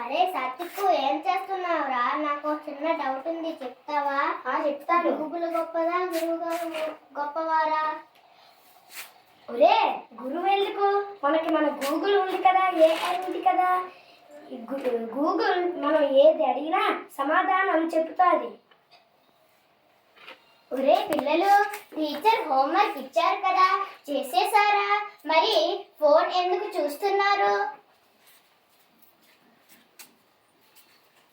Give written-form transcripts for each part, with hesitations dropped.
అరే సత్తికు ఏం చేస్తున్నావురా? నాకు చిన్న డౌట్ ఉంది, చెప్తావా? చెప్తాను. గూగుల్ గొప్పదా, గురువు గారు గొప్పవారా? ఒరే గురువు ఎందుకు, మనకి మన గూగుల్ ఉంది కదా, ఏఐ ఉంది కదా. గూగుల్ మనం ఏది అడిగినా సమాధానం చెప్తాది. ఒరే పిల్లలు, టీచర్ హోంవర్క్ ఇచ్చారు కదా, చేసేసారా? మరి ఫోన్ ఎందుకు చూస్తున్నారు?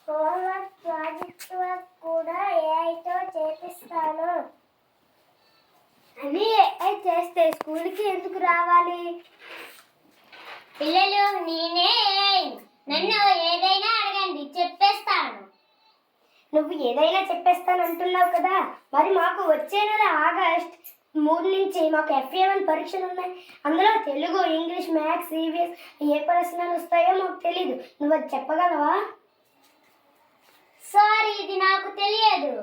హోంవర్క్ ప్రాజెక్ట్ వర్క్ కూడా ఏఐతో చేపిస్తాను. అని ఏఐ చేస్తే స్కూల్కి ఎందుకు రావాలి? పిల్లలు, నేనే నన్ను ఏదైనా అడగండి, చెప్పేస్తాను. నువ్వు ఏదైనా చెప్పేస్తాను అంటున్నావు కదా, మరి మాకు వచ్చే నెల ఆగస్ట్ 3 నుంచి మాకు FA1 పరీక్షలు ఉన్నాయి. అందులో తెలుగు, ఇంగ్లీష్, మ్యాథ్స్, ఈవీఎస్ ఏ ప్రశ్నలు వస్తాయో మాకు తెలీదు. నువ్వు అది చెప్పగలవా? సారీ, ఇది నాకు తెలియదు.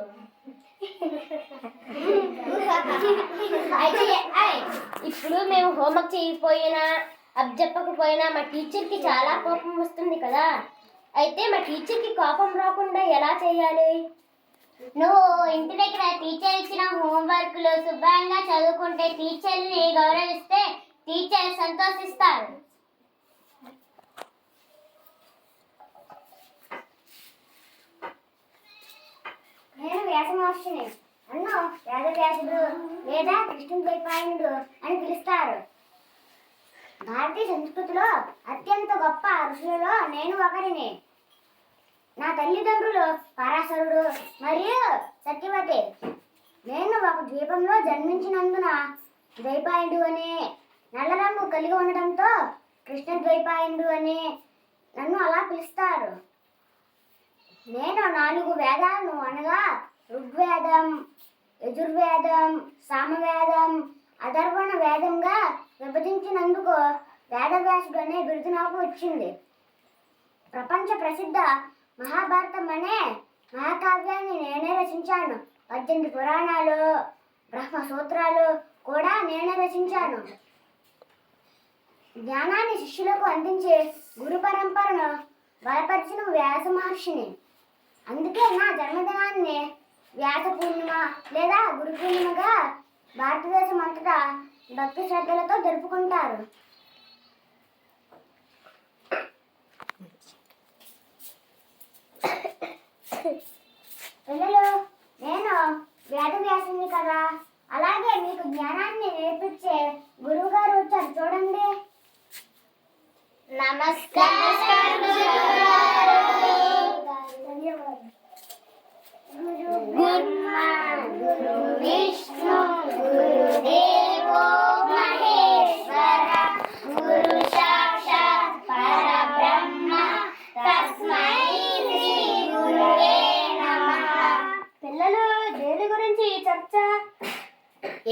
ఇప్పుడు మేము హోంవర్క్ చేయకపోయినా, చెప్పకపోయినా మా టీచర్కి చాలా కోపం వస్తుంది కదా. అయితే మా టీచర్కి కోపం రాకుండా ఎలా చేయాలి? నువ్వు ఇంటి దగ్గర టీచర్ ఇచ్చిన హోంవర్క్లు శుభ్రంగా చదువుకుంటే, టీచర్ని గౌరవిస్తే టీచర్ సంతోషిస్తారు. నేను వ్యాసమహర్షిని. నన్ను వేదవ్యాసుడు లేదా కృష్ణద్వైపాయనుడు అని పిలుస్తారు. భారతీయ సంస్కృతిలో అత్యంత గొప్ప ఋషులలో నేను ఒకరిని. నా తల్లిదండ్రులు పరాశరుడు మరియు సత్యవతి. నేను ఒక ద్వీపంలో జన్మించినందున ద్వైపాయనుడు అని, నల్ల రంగు కలిగి ఉండటంతో కృష్ణద్వైపాయనుడు అని నన్ను అలా పిలుస్తారు. నేను 4 వేదాలను అనగా ఋగ్వేదం, యజుర్వేదం, సామవేదం, అథర్వణ వేదంగా విభజించినందుకు వేదవ్యాసుడు అనే బిరుదు నాకు వచ్చింది. ప్రపంచ ప్రసిద్ధ మహాభారతం అనే మహాకావ్యాన్ని నేనే రచించాను. 18 పురాణాలు, బ్రహ్మ సూత్రాలు కూడా నేనే రచించాను. జ్ఞానాన్ని శిష్యులకు అందించే గురు పరంపరను బలపరిచిన వ్యాస మహర్షిని. అందుకే నా జన్మదినాన్ని వ్యాస పూర్ణిమ లేదా గురు పూర్ణిమగా భారతదేశం అంతటా భక్తి శ్రద్ధలతో జరుపుకుంటారు. పిల్లలు, నేను వేదవ్యాసుని కదా, అలాగే మీకు జ్ఞానాన్ని నేర్పించే గురువు గారు వచ్చారు, చూడండి. నమస్కారం గురు విష్ణు గురుదేవో మహేశ్వర గురు సాక్షాత్ పరబ్రహ్మ తస్మై శ్రీ గురువే నమః. పిల్లలు, దేని గురించి ఈ చర్చ?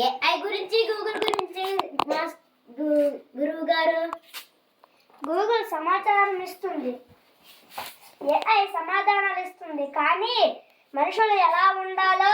ఏఐ గురించి, గూగుల్ గురించి. గురువు గారు, గూగుల్ సమాచారం ఇస్తుంది, ఏఐ సమాధానాలు ఇస్తుంది. కానీ మనుషులు ఎలా ఉండాలో